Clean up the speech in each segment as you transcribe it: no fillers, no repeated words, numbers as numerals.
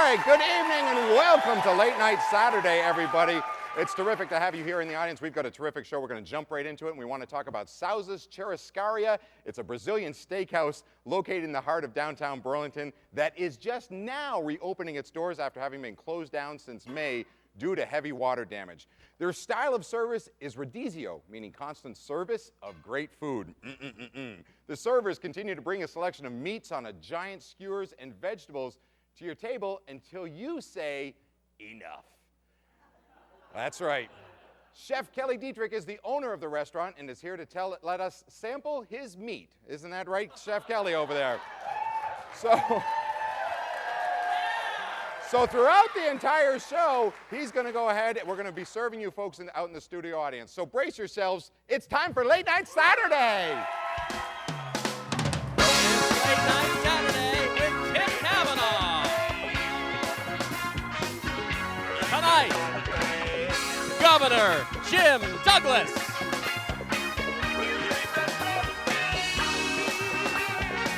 right, good evening and welcome to Late Night Saturday, everybody. It's terrific to have you here in the audience. We've got a terrific show. We're going to jump right into it, and we want to talk about Sousa's Churrascaria. It's a Brazilian steakhouse located in the heart of downtown Burlington that is just now reopening its doors after having been closed down since May due to heavy water damage. Their style of service is rodizio, meaning constant service of great food. The servers continue to bring a selection of meats on a giant skewers and vegetables to your table until you say, enough. That's right. Chef Kelly Dietrich is the owner of the restaurant and is here to let us sample his meat. Isn't that right, Chef Kelly over there? So throughout the entire show, he's going to go ahead and we're going to be serving you folks out in the studio audience. So brace yourselves. It's time for Late Night Saturday. It's Late Night Saturday with Tim Kavanagh. Tonight, Governor Jim Douglas.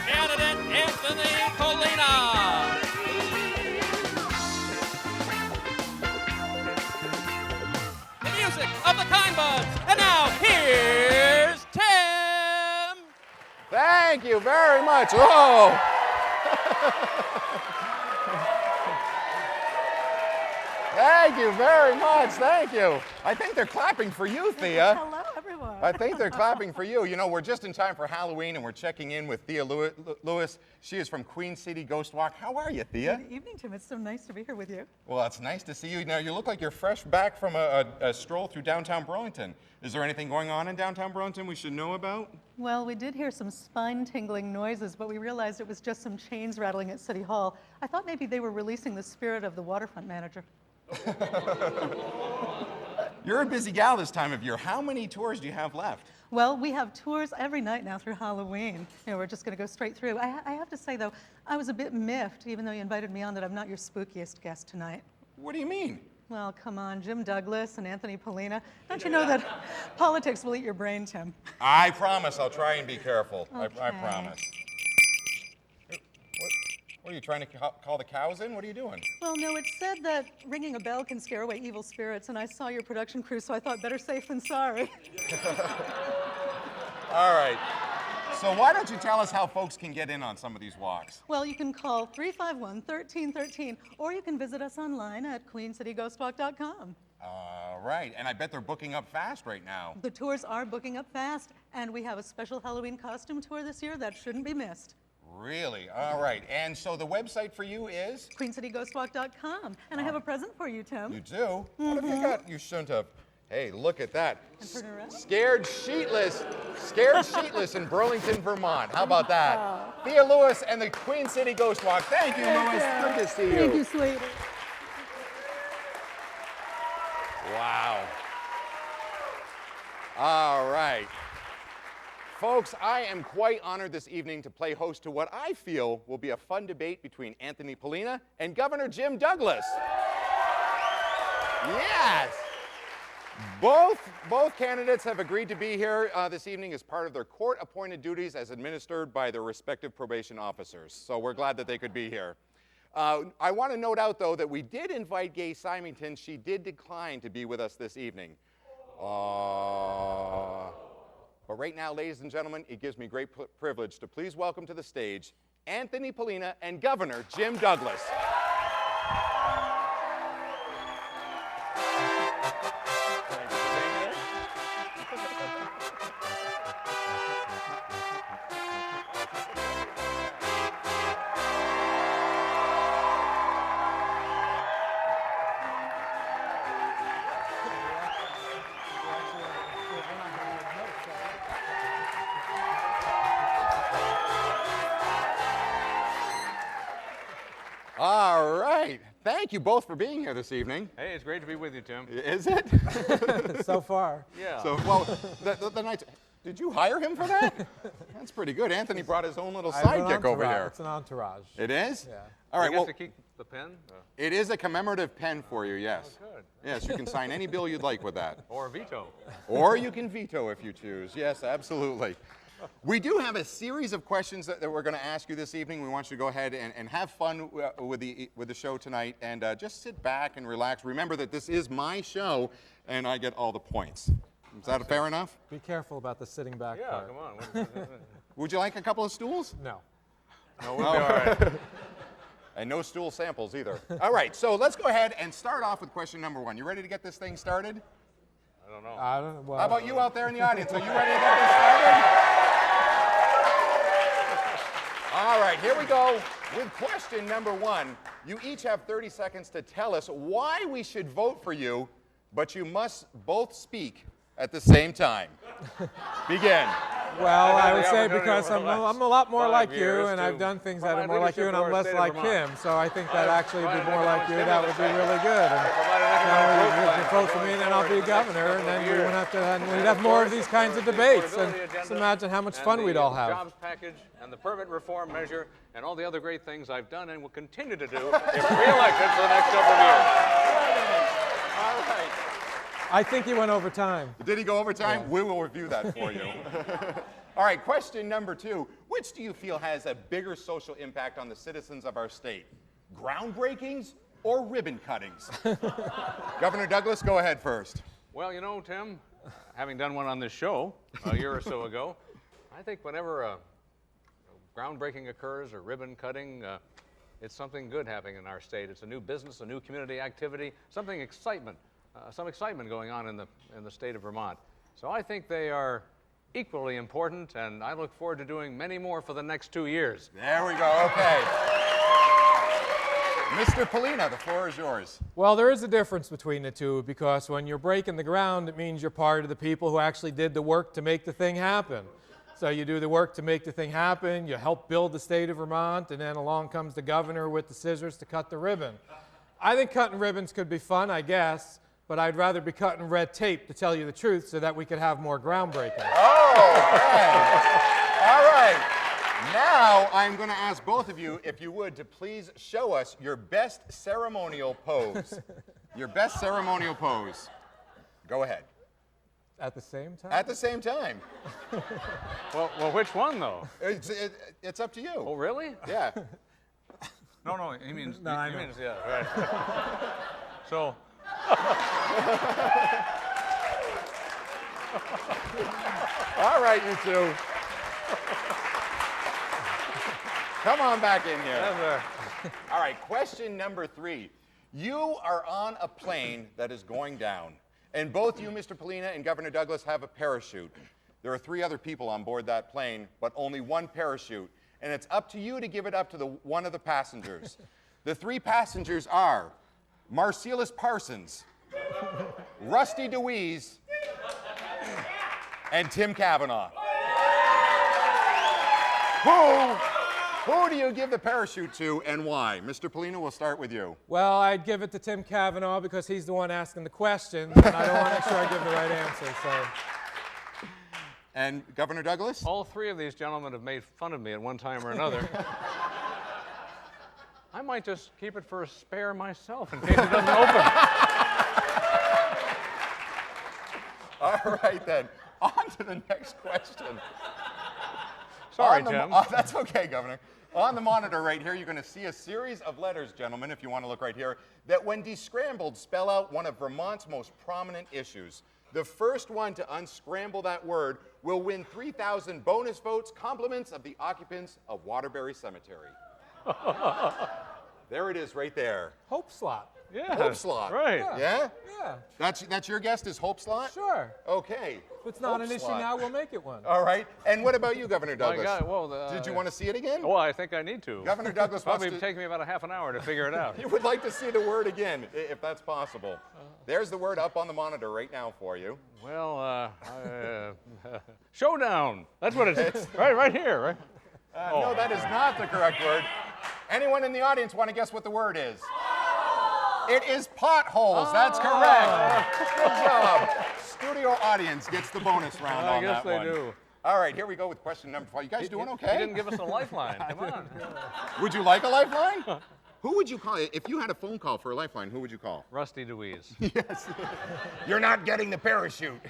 Candidate Anthony Pollina. The music of the Kind Buds. And now, here's Tim. Thank you very much. Oh. Thank you very much. Thank you. I think they're clapping for you, Thea. Hello, everyone. I think they're clapping for you. You know, we're just in time for Halloween, and we're checking in with Thea Lewis. She is from Queen City Ghost Walk. How are you, Thea? Good evening, Tim. It's so nice to be here with you. Well, it's nice to see you. Now, you look like you're fresh back from a stroll through downtown Burlington. Is there anything going on in downtown Burlington we should know about? Well, we did hear some spine-tingling noises, but we realized it was just some chains rattling at City Hall. I thought maybe they were releasing the spirit of the waterfront manager. You're a busy gal this time of year. How many tours do you have left? Well, we have tours every night now through Halloween. You know, we're just going to go straight through. I have to say, though, I was a bit miffed, even though you invited me on, that I'm not your spookiest guest tonight. What do you mean? Well, come on, Jim Douglas and Anthony Pollina. Don't you know that politics will eat your brain, Tim? I promise I'll try and be careful. Okay. I promise. What are you trying to call the cows in? What are you doing? Well, no, it said that ringing a bell can scare away evil spirits, and I saw your production crew, so I thought better safe than sorry. All right. So why don't you tell us how folks can get in on some of these walks? Well, you can call 351-1313, or you can visit us online at queencityghostwalk.com. All right. And I bet they're booking up fast right now. The tours are booking up fast, and we have a special Halloween costume tour this year that shouldn't be missed. Really? All right. And so the website for you is? queencityghostwalk.com. And I have a present for you, Tim. You do? What have you got? You shouldn't have. Hey, look at that. And turn around. Scared Sheetless in Burlington, Vermont. How about that? Thea Lewis and the Queen City Ghost Walk. Thank you, Lewis. Good to see you. Thank you, sweetie. Wow. All right. Folks, I am quite honored this evening to play host to what I feel will be a fun debate between Anthony Pollina and Governor Jim Douglas. Yes. Both candidates have agreed to be here this evening as part of their court-appointed duties as administered by their respective probation officers. So we're glad that they could be here. I want to note out, though, that we did invite Gay Symington. She did decline to be with us this evening. But right now, ladies and gentlemen, it gives me great privilege to please welcome to the stage Anthony Pollina and Governor Jim Douglas. All right. Thank you both for being here this evening. Hey, it's great to be with you, Tim. Is it? So far. Yeah. So, well, the night. Did you hire him for that? That's pretty good. Anthony brought his own little I have an sidekick over entourage. there. It's an entourage. It is? Yeah. All right. You Well, get to keep the pen? it is a commemorative pen for you. Yes. Oh, good. Yes, you can sign any bill you'd like with that. Or a veto. Or you can veto if you choose. Yes, absolutely. We do have a series of questions that we're going to ask you this evening. We want you to go ahead and have fun with the show tonight, and just sit back and relax. Remember that this is my show, and I get all the points. Is that fair enough? Be careful about the sitting back Yeah, part. come on. Would you like a couple of stools? No. No, we'll be all right. And no stool samples either. All right, so let's go ahead and start off with question number 1. You ready to get this thing started? I don't know. I don't. Well, How about you out there in the audience? Are you ready to get this started? All right, here we go with question number 1. You each have 30 seconds to tell us why we should vote for you, but you must both speak at the same time. Begin. Well, I would the say opportunity because for the last I'm a lot more 5 like you, years and to I've done things that are provide more like you, and I'm leadership less to our like state of him. So I think that actually would be provided more like you. That would be economic really good. And Provided now economic you growth can plan vote for me, and then I'll be governor, and then we won't have to. And we'd have more of these kinds of debates. And just imagine how much fun we'd all have. Jobs package and the permit reform measure and all the other great things I've done and will continue to do if reelected for the next couple of years. All right. I think he went over time. Did he go over time? We will review that for you. All right, question number 2. Which do you feel has a bigger social impact on the citizens of our state? Groundbreakings or ribbon cuttings? Governor Douglas, go ahead first. Well, you know, Tim, having done one on this show a year or so ago, I think whenever a groundbreaking occurs or ribbon cutting, it's something good happening in our state. It's a new business, a new community activity, some excitement going on in the state of Vermont. So I think they are equally important, and I look forward to doing many more for the next 2 years. There we go, okay. Mr. Pollina, the floor is yours. Well, there is a difference between the two, because when you're breaking the ground, it means you're part of the people who actually did the work to make the thing happen. So you do the work to make the thing happen, you help build the state of Vermont, and then along comes the governor with the scissors to cut the ribbon. I think cutting ribbons could be fun, I guess, but I'd rather be cutting red tape, to tell you the truth, so that we could have more groundbreaking. Oh, okay. All right. Now I'm going to ask both of you, if you would, to please show us your best ceremonial pose. Your best ceremonial pose. Go ahead. At the same time? At the same time. Well, which one, though? It's up to you. Oh, really? Yeah. No, he means, No, I he know. means, yeah, right. So, All right, you two. Come on back in here. All right, question number 3. You are on a plane that is going down, and both you, Mr. Pollina, and Governor Douglas have a parachute. There are 3 other people on board that plane, but only 1 parachute, and it's up to you to give it up to one of the passengers. The 3 passengers are Marcellus Parsons, Rusty DeWeese, and Tim Kavanagh. Who do you give the parachute to, and why? Mr. Pollina, we'll start with you. Well, I'd give it to Tim Kavanagh because he's the one asking the questions, and I don't want to make sure I give the right answer. So, And Governor Douglas? all 3 of these gentlemen have made fun of me at one time or another. I might just keep it for a spare myself in case it doesn't open. All right, then. On to the next question. Sorry, On the Tim. That's okay, Governor. On the monitor right here, you're going to see a series of letters, gentlemen, if you want to look right here, that when descrambled spell out one of Vermont's most prominent issues. The first one to unscramble that word will win 3,000 bonus votes, compliments of the occupants of Waterbury Cemetery. There it is right there. Hope Slot. Yeah, Hope Slot. right. Yeah? Yeah, That's your guest is Hope Slot? sure. Okay. If it's not Hope an issue Slot. now, we'll make it one. All right. And what about you, Governor My Douglas? God, well, Did you want to see it again? Well, I think I need to. Governor Douglas wants Probably to... take me about a half an hour to figure it out. You would like to see the word again, if that's possible. There's the word up on the monitor right now for you. Well, showdown. That's what it is. Right here, right? No, that is not the correct word. Anyone in the audience want to guess what the word is? It is potholes. That's correct. Good job. Studio audience gets the bonus round I on guess that they one. do. All right, here we go with question number 5. You guys doing okay? He didn't give us a lifeline. Come on. Would you like a lifeline? Who would you call? If you had a phone call for a lifeline, who would you call? Rusty Deweese. Yes. You're not getting the parachute.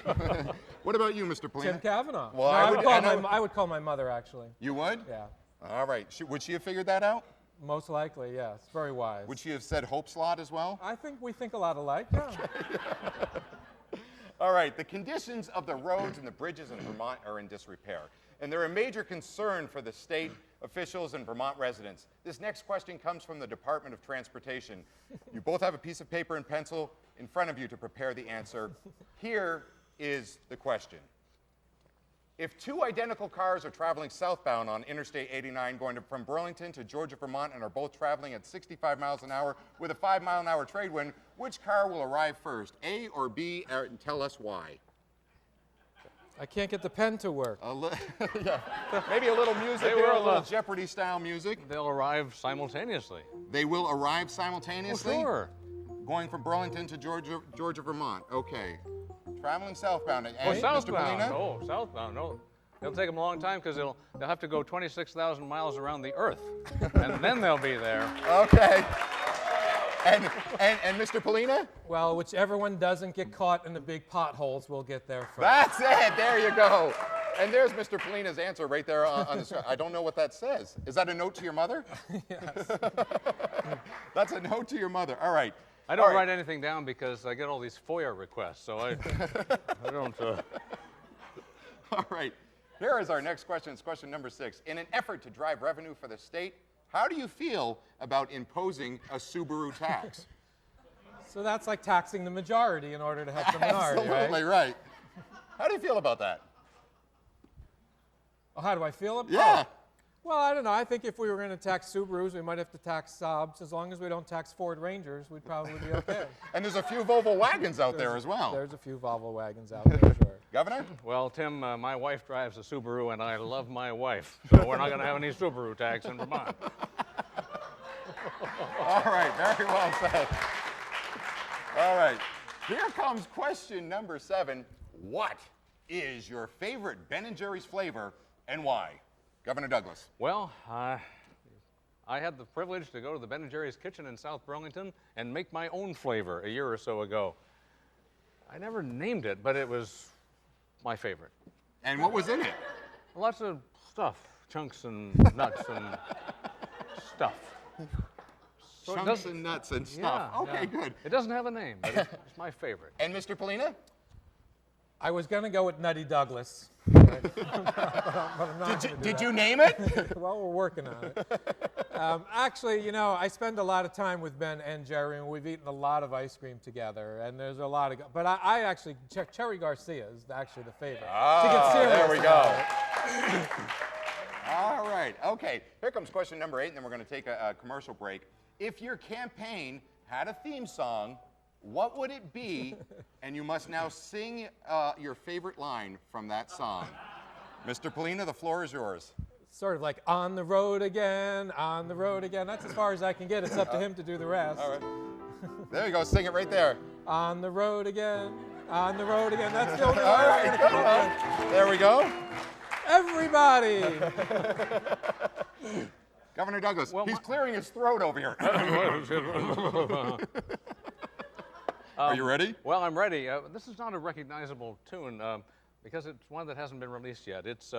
What about you, Mr. Pollina? Tim Kavanagh. Well, No, I I would call my mother, actually. You would? Yeah. All right. Would she have figured that out? Most likely, yes. Very wise. Would she have said Hope Slot as well? I think we think a lot alike, yeah. All right. The conditions of the roads and the bridges in Vermont are in disrepair, and they're a major concern for the state officials and Vermont residents. This next question comes from the Department of Transportation. You both have a piece of paper and pencil in front of you to prepare the answer. Here is the question. If two identical cars are traveling southbound on Interstate 89 going from Burlington to Georgia, Vermont, and are both traveling at 65 miles an hour with a 5-mile-an-hour trade wind, which car will arrive first, A or B, and tell us why? I can't get the pen to work. Yeah. Maybe a little music there, a little Jeopardy-style music. They'll arrive simultaneously. They will arrive simultaneously? Well, sure. Going from Burlington to Georgia, Vermont. Okay. Traveling southbound. Oh, Mr. southbound. Pollina? Oh, southbound. No. It'll take them a long time because they'll have to go 26,000 miles around the Earth, and then they'll be there. Okay. And Mr. Pollina? Well, whichever one doesn't get caught in the big potholes will get there first. That's it. There you go. And there's Mr. Pollina's answer right there on the screen. I don't know what that says. Is that a note to your mother? Yes. That's a note to your mother. All right. I don't write anything down because I get all these FOIA requests, so I don't. All right. Here is our next question. It's question number 6. In an effort to drive revenue for the state, how do you feel about imposing a Subaru tax? So that's like taxing the majority in order to help the minority, Absolutely right. How do you feel about that? Oh, how do I feel about it? Yeah. Well, I don't know. I think if we were going to tax Subarus, we might have to tax Saabs. As long as we don't tax Ford Rangers, we'd probably be okay. And there's a few Volvo wagons out there as well. There's a few Volvo wagons out there, sure. Governor? Well, Tim, my wife drives a Subaru, and I love my wife, so we're not going to have any Subaru tax in Vermont. All right, very well said. All right, here comes question number 7. What is your favorite Ben & Jerry's flavor and why? Governor Douglas. Well, I had the privilege to go to the Ben & Jerry's kitchen in South Burlington and make my own flavor a year or so ago. I never named it, but it was my favorite. And what was in it? Lots of stuff, chunks and nuts and stuff. So Chunks and nuts and stuff. Yeah, Okay, yeah. good. It doesn't have a name, but it's my favorite. And Mr. Pollina? I was going to go with Nutty Douglas. But I'm not gonna do Did that. you name it? Well, we're working on it. Actually, you know, I spend a lot of time with Ben and Jerry, and we've eaten a lot of ice cream together, and there's a lot of. But I actually, Cherry Garcia is actually the favorite. To get serious there we about go. it. All right, okay. Here comes question number 8, and then we're going to take a commercial break. If your campaign had a theme song, what would it be? And you must now sing your favorite line from that song. Mr. Pollina, the floor is yours. Sort of like on the road again, on the road again. That's as far as I can get. It's up to him to do the rest. All right. There you go. Sing it right there. On the road again, on the road again. That's the only All one I'm right, gonna good come up one. with. There we go. Everybody. Governor Douglas, Well, he's clearing his throat over here. Are you ready? Well, I'm ready. This is not a recognizable tune because it's one that hasn't been released yet. Its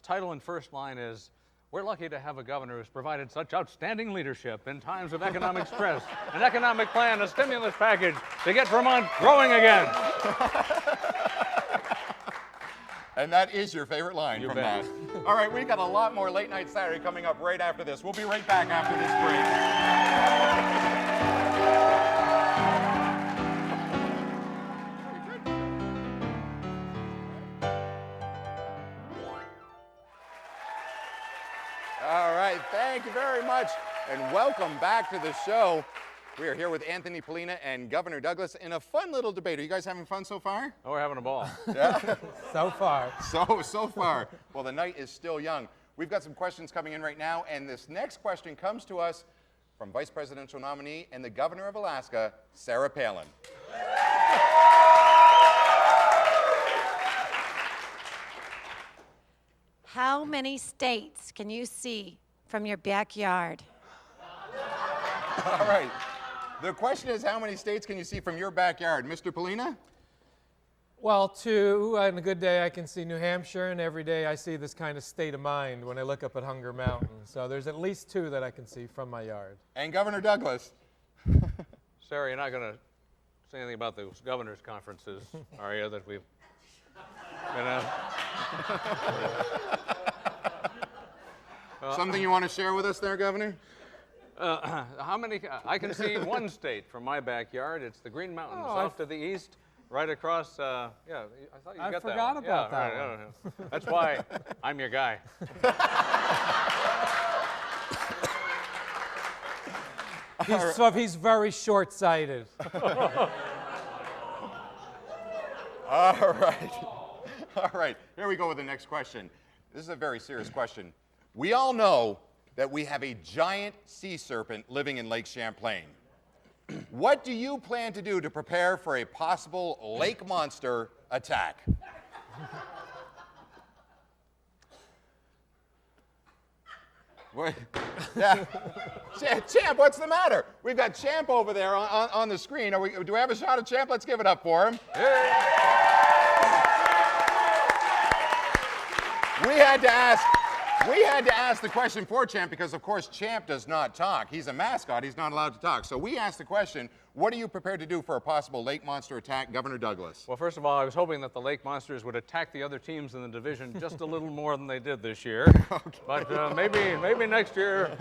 title and first line is, "We're lucky to have a governor who's provided such outstanding leadership in times of economic stress, an economic plan, a stimulus package to get Vermont growing again." And that is your favorite line You from bet. that. All right, we got a lot more Late Night Saturday coming up right after this. We'll be right back after this break. All right, thank you very much, and welcome back to the show. We are here with Anthony Pollina and Governor Douglas in a fun little debate. Are you guys having fun so far? Oh, we're having a ball. Yeah? So far. So far. Well, the night is still young. We've got some questions coming in right now, and this next question comes to us from Vice Presidential nominee and the Governor of Alaska, Sarah Palin. How many states can you see from your backyard? All right. The question is, how many states can you see from your backyard? Mr. Pollina? Well, 2. On a good day, I can see New Hampshire, and every day I see this kind of state of mind when I look up at Hunger Mountain. So there's at least 2 that I can see from my yard. And Governor Douglas? Sarah, you're not going to say anything about the governor's conferences, are you, that we've been at? Something you want to share with us there, Governor? How many? I can see 1 state from my backyard. It's the Green Mountains off to the east, right across. Yeah, I thought you got that. I forgot one. about Yeah, that right, one. yeah. That's why I'm your guy. He's very short-sighted. All right. All right. Here we go with the next question. This is a very serious question. We all know that we have a giant sea serpent living in Lake Champlain. What do you plan to do to prepare for a possible lake monster attack? What? Yeah. Champ, what's the matter? We've got Champ over there on the screen. Do we have a shot of Champ? Let's give it up for him. We had to ask the question for Champ because, of course, Champ does not talk. He's a mascot. He's not allowed to talk. So we asked the question, what are you prepared to do for a possible lake monster attack, Governor Douglas? Well, first of all, I was hoping that the Lake Monsters would attack the other teams in the division just a little more than they did this year. Okay. But maybe next year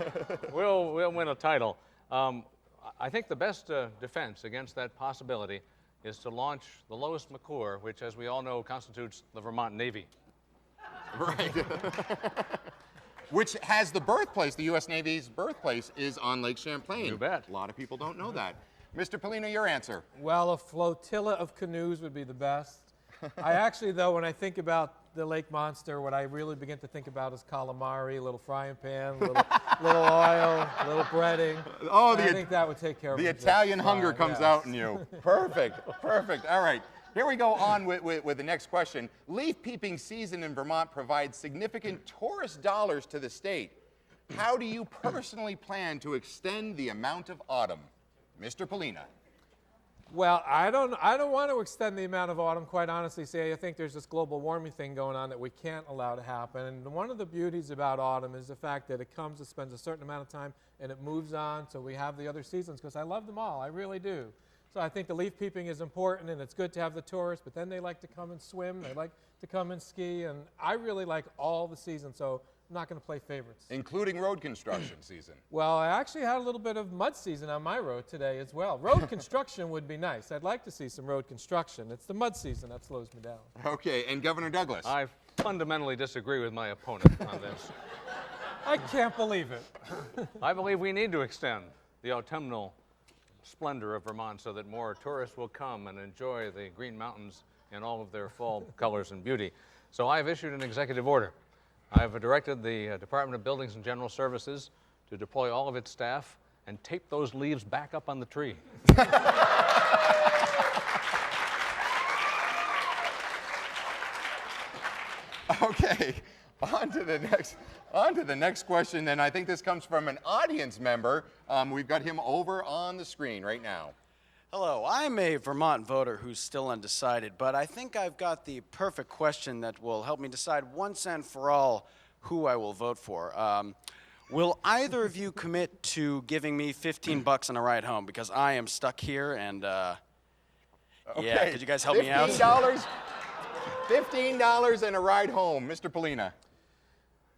we'll win a title. I think the best defense against that possibility is to launch the Lois McClure, which, as we all know, constitutes the Vermont Navy. Right. Which has the birthplace, the U.S. Navy's birthplace is on Lake Champlain. You bet. A lot of people don't know that. Mr. Pollina, your answer. Well, a flotilla of canoes would be the best. I actually, though, when I think about the lake monster, what I really begin to think about is calamari, a little frying pan, little oil, a little breading. Oh, I think that would take care of it. The just Italian hunger fine, comes yes. out in you. Perfect, perfect. All right. Here we go on with the next question. Leaf peeping season in Vermont provides significant tourist dollars to the state. How do you personally plan to extend the amount of autumn? Mr. Pollina. Well, I don't want to extend the amount of autumn, quite honestly. I think there's this global warming thing going on that we can't allow to happen. And one of the beauties about autumn is the fact that it comes, it spends a certain amount of time, and it moves on. So we have the other seasons, because I love them all. I really do. So I think the leaf peeping is important, and it's good to have the tourists, but then they like to come and swim, they like to come and ski, and I really like all the seasons, so I'm not going to play favorites. Including road construction season. Well, I actually had a little bit of mud season on my road today as well. Road construction would be nice. I'd like to see some road construction. It's the mud season that slows me down. Okay, and Governor Douglas. I fundamentally disagree with my opponent on this. I can't believe it. I believe we need to extend the autumnal splendor of Vermont so that more tourists will come and enjoy the Green Mountains in all of their fall colors and beauty. So I've issued an executive order. I've directed the Department of Buildings and General Services to deploy all of its staff and tape those leaves back up on the tree. Okay, on to the next question, and I think this comes from an audience member. We've got him over on the screen right now. Hello, I'm a Vermont voter who's still undecided, but I think I've got the perfect question that will help me decide once and for all who I will vote for. Will either of you commit to giving me $15 on a ride home? Because I am stuck here and, yeah, could you guys help me out? $15 and a ride home. Mr. Pollina.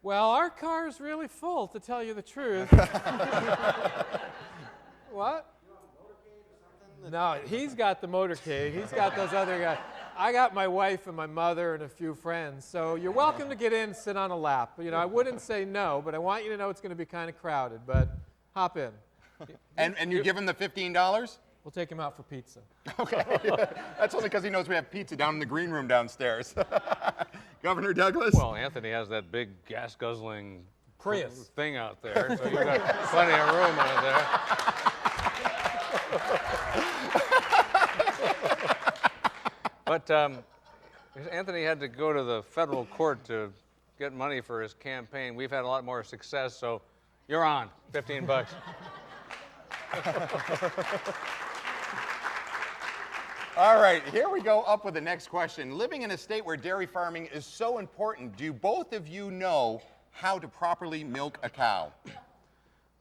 Well, our car is really full, to tell you the truth. What? No, he's got the motorcade. He's got those other guys. I got my wife and my mother and a few friends. So you're welcome to get in and sit on a lap. You know, I wouldn't say no, but I want you to know it's going to be kind of crowded. But hop in. And you give him the $15? We'll take him out for pizza. Okay. That's only because he knows we have pizza down in the green room downstairs. Governor Douglas? Well, Anthony has that big gas-guzzling Prius thing out there, so you've got plenty of room out there. But Anthony had to go to the federal court to get money for his campaign. We've had a lot more success, so you're on. $15. All right, here we go up with the next question. Living in a state where dairy farming is so important, do both of you know how to properly milk a cow?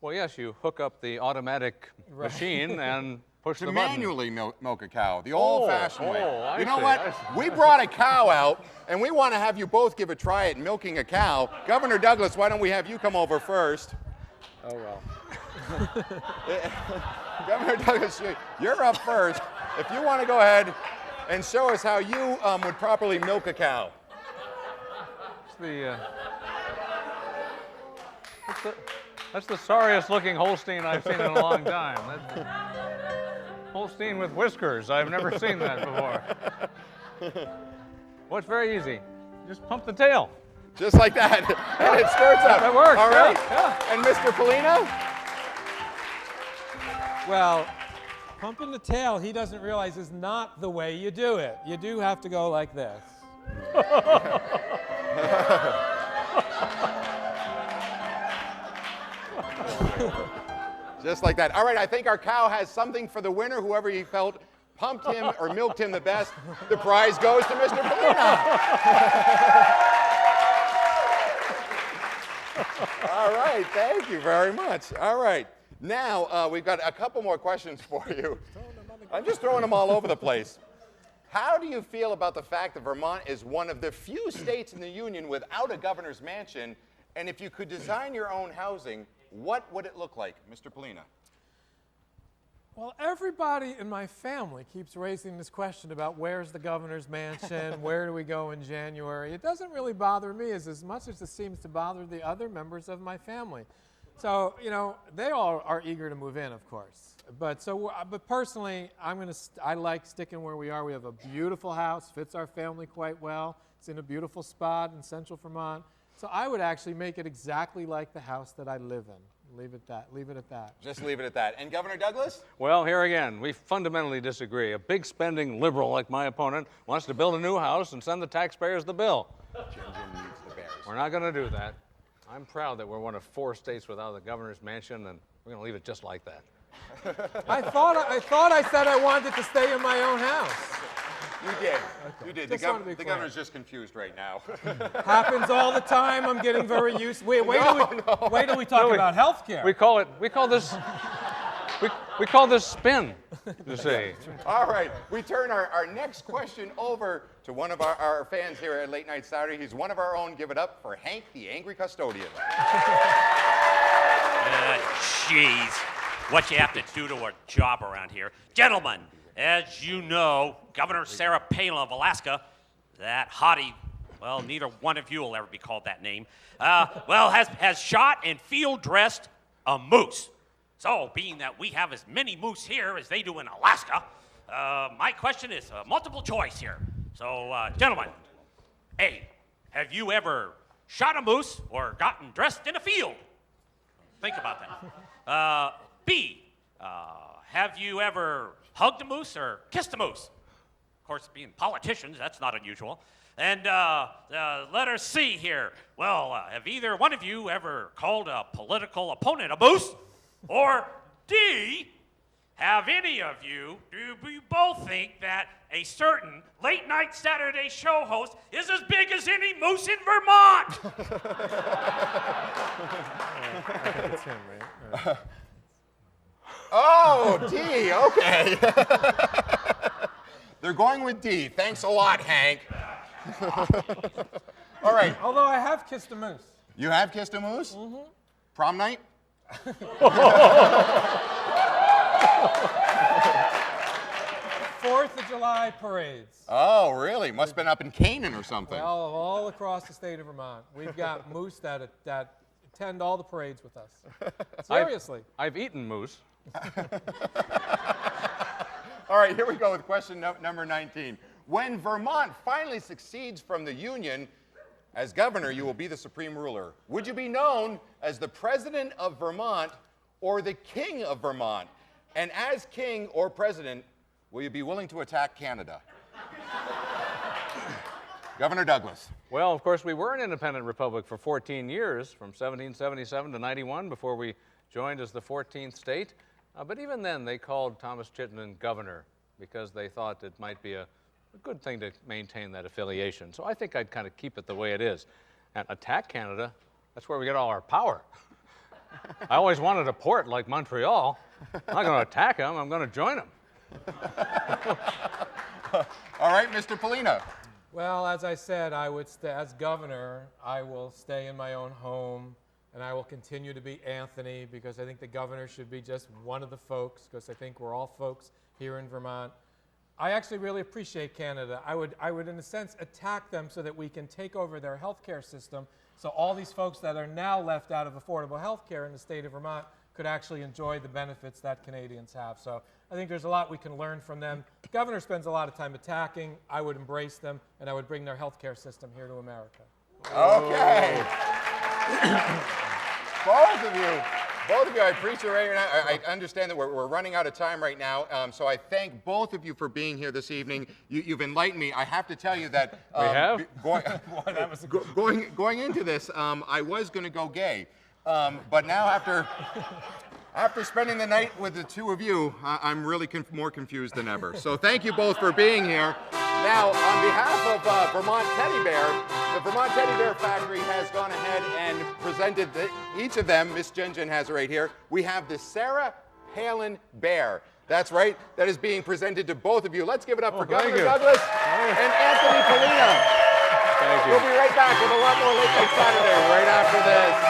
Well, yes, you hook up the automatic machine and push To the button. manually milk a cow, the old-fashioned way. I You know see, what? I see. We brought a cow out, and we want to have you both give a try at milking a cow. Governor Douglas, why don't we have you come over first? Oh, well. Governor Douglas, you're up first. If you want to go ahead and show us how you would properly milk a cow. That's the sorriest looking Holstein I've seen in a long time. That's Holstein with whiskers. I've never seen that before. Well, it's very easy. Just pump the tail. Just like that. And it starts up. That works, All right. yeah. And Mr. Pollina? Well, pumping the tail, he doesn't realize is not the way you do it. You do have to go like this. Just like that. All right, I think our cow has something for the winner. Whoever he felt pumped him or milked him the best, the prize goes to Mr. Pollina. All right, thank you very much. All right, now we've got a couple more questions for you. I'm just throwing them all over the place. How do you feel about the fact that Vermont is one of the few states in the Union without a governor's mansion? And if you could design your own housing, what would it look like? Mr. Pollina. Well, everybody in my family keeps raising this question about where's the governor's mansion, where do we go in January. It doesn't really bother me as much as it seems to bother the other members of my family. So, you know, they all are eager to move in, of course. But personally, I like sticking where we are. We have a beautiful house, fits our family quite well. It's in a beautiful spot in central Vermont. So I would actually make it exactly like the house that I live in. Leave it at that. Just leave it at that. And Governor Douglas? Well, here again, we fundamentally disagree. A big spending liberal like my opponent wants to build a new house and send the taxpayers the bill. Jim needs the Bears. We're not going to do that. I'm proud that we're one of 4 states without a governor's mansion, and we're going to leave it just like that. I thought I said I wanted to stay in my own house. You did. You did. Just wanted to be The clear. governor's just confused right now. Happens all the time. I'm getting very used. Wait till we talk about health care. We call this spin, you see. All right. We turn our next question over to one of our fans here at Late Night Saturday. He's one of our own. Give it up for Hank, the angry custodian. Jeez, what you have to do to a job around here. Gentlemen, as you know, Governor Sarah Palin of Alaska, that hottie, well, neither one of you will ever be called that name, has shot and field dressed a moose. So, being that we have as many moose here as they do in Alaska, my question is multiple choice here. So, gentlemen, A, have you ever shot a moose or gotten dressed in a field? Think about that. B, have you ever hugged a moose or kissed a moose? Of course, being politicians, that's not unusual. And letter C here. Well, have either one of you ever called a political opponent a moose? Or D, have any of you, do you both think that a certain late night Saturday show host is as big as any moose in Vermont? It's him, right? Oh, D. Okay. They're going with D. Thanks a lot, Hank. All right. Although I have kissed a moose. You have kissed a moose? Mm-hmm. Prom night? 4th of July parades. Oh, really? Must have been up in Canaan or something. Well, all across the state of Vermont. We've got moose that attend all the parades with us. Seriously. I've eaten moose. All right, here we go with question number 19. When Vermont finally succeeds from the Union, as governor, you will be the supreme ruler. Would you be known as the president of Vermont or the king of Vermont? And as king or president, will you be willing to attack Canada? Governor Douglas. Well, of course, we were an independent republic for 14 years, from 1777 to 91, before we joined as the 14th state. But even then, they called Thomas Chittenden governor because they thought it might be a good thing to maintain that affiliation. So I think I'd kind of keep it the way it is. And attack Canada, that's where we get all our power. I always wanted a port like Montreal. I'm not going to attack them, I'm going to join them. All right, Mr. Pollina. Well, as I said, as governor, I will stay in my own home, and I will continue to be Anthony, because I think the governor should be just one of the folks, because I think we're all folks here in Vermont. I actually really appreciate Canada. I would, in a sense, attack them so that we can take over their healthcare system, so all these folks that are now left out of affordable healthcare in the state of Vermont could actually enjoy the benefits that Canadians have. So I think there's a lot we can learn from them. The governor spends a lot of time attacking. I would embrace them, and I would bring their healthcare system here to America. Okay. Both of you, I appreciate it. I understand that we're running out of time right now, so I thank both of you for being here this evening. You've enlightened me. I have to tell you that We have? going into this, I was going to go gay, but now after spending the night with the two of you, I'm really more confused than ever. So thank you both for being here. Now, on behalf of Vermont Teddy Bear, the Vermont Teddy Bear Factory has gone ahead and presented each of them. Miss Jen has it right here. We have the Sarah Palin Bear. That's right. That is being presented to both of you. Let's give it up for Governor Douglas and Anthony Pollina. Thank you. We'll be right back with a lot more Late Night Saturday right after this.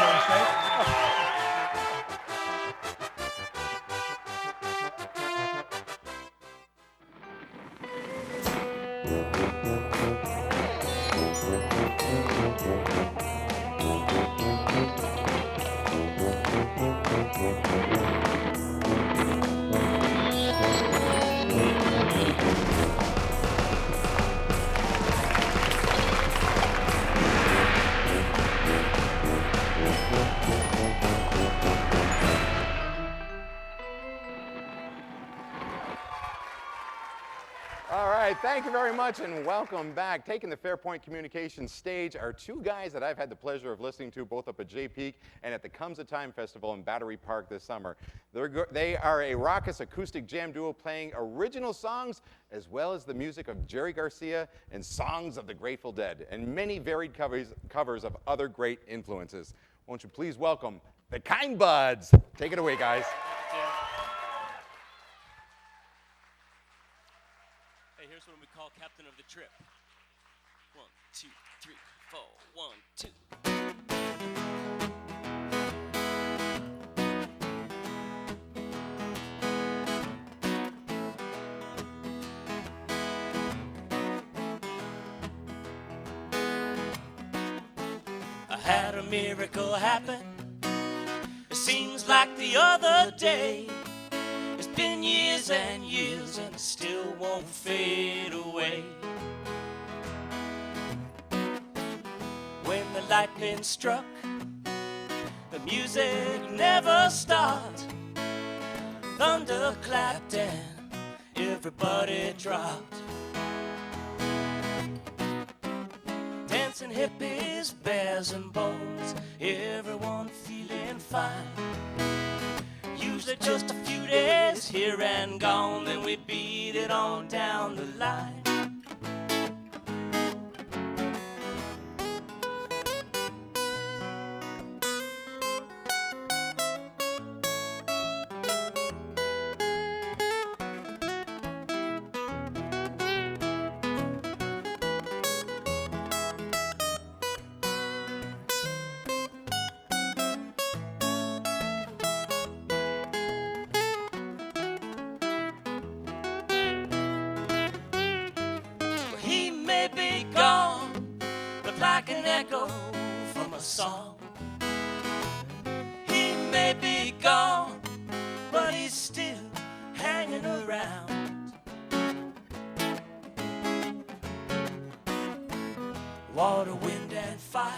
All right, thank you very much and welcome back. Taking the Fairpoint Communications stage are two guys that I've had the pleasure of listening to both up at Jay Peak and at the Comes a Time Festival in Battery Park this summer. They are a raucous acoustic jam duo playing original songs as well as the music of Jerry Garcia and songs of the Grateful Dead and many varied covers of other great influences. Won't you please welcome the Kind Buds. Take it away, guys. Hey, here's what we call Captain of the Trip. 1, 2, 3, 4. 1, 2. I had a miracle happen. It seems like the other day. It's been years and years and it still won't fade away. When the lightning struck, the music never stopped. Thunder clapped and everybody dropped. Dancing hippies, bears and bones, everyone feeling fine. Usually just a few days here and gone, then we beat it on down the line. He may be gone, but like an echo from a song. He may be gone, but he's still hanging around. Water, wind, and fire,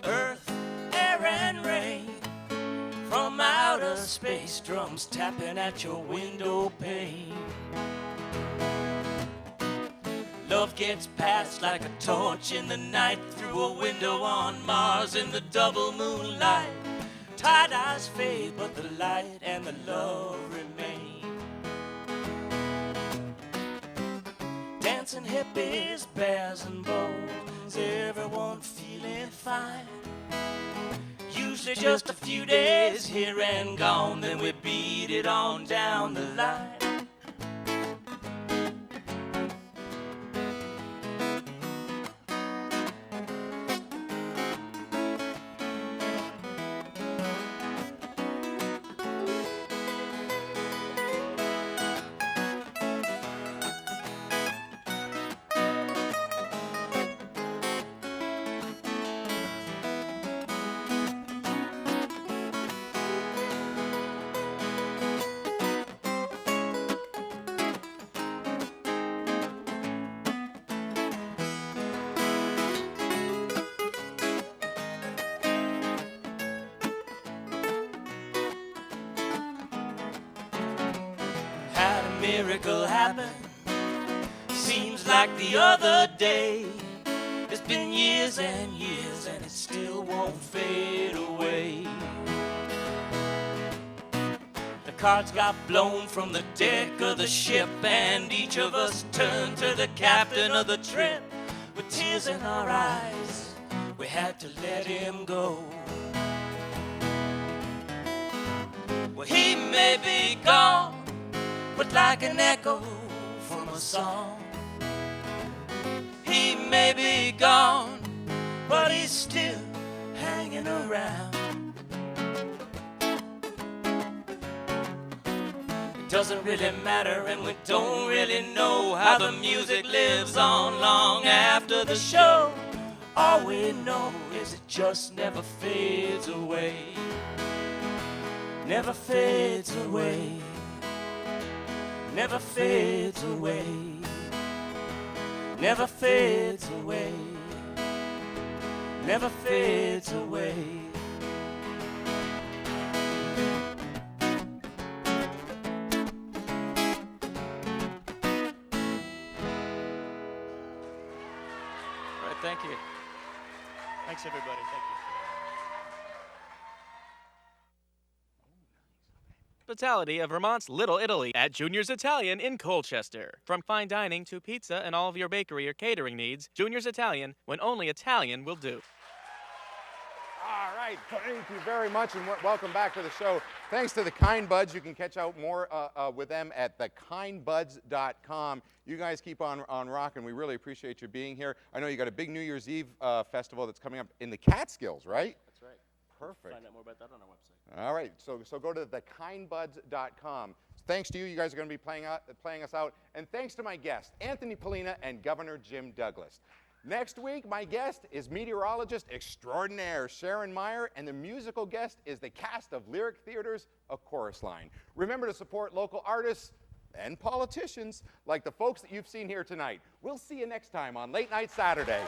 earth, air, and rain. From outer space, drums tapping at your window pane. Love gets passed like a torch in the night through a window on Mars in the double moonlight. tie-dyes fade, but the light and the love remain. Dancing hippies, bears and bows, everyone feeling fine. Usually just a few days here and gone, then we beat it on down the line. Miracle happened, seems like the other day. It's been years and years and it still won't fade away. The cards got blown from the deck of the ship, and each of us turned to the captain of the trip. With tears in our eyes, we had to let him go. Well, he may be gone, but like an echo from a song. He may be gone, but he's still hanging around. It doesn't really matter, and we don't really know how the music lives on long after the show. All we know is it just never fades away. Never fades away. Never fades away. Never fades away. Never fades away. All right, thank you. Thanks, everybody. Thank you. Hospitality of Vermont's Little Italy at Junior's Italian in Colchester. From fine dining to pizza and all of your bakery or catering needs, Junior's Italian, when only Italian will do. All right, thank you very much, and welcome back to the show. Thanks to the Kind Buds. You can catch out more with them at thekindbuds.com. You guys keep on rocking. We really appreciate you being here. I know you got a big New Year's Eve festival that's coming up in the Catskills, right? That's right. Perfect. Find out more about that on our website. All right, so go to thekindbuds.com. Thanks to you. You guys are going to be playing us out. And thanks to my guests, Anthony Pollina and Governor Jim Douglas. Next week, my guest is meteorologist extraordinaire Sharon Meyer, and the musical guest is the cast of Lyric Theater's A Chorus Line. Remember to support local artists and politicians like the folks that you've seen here tonight. We'll see you next time on Late Night Saturday.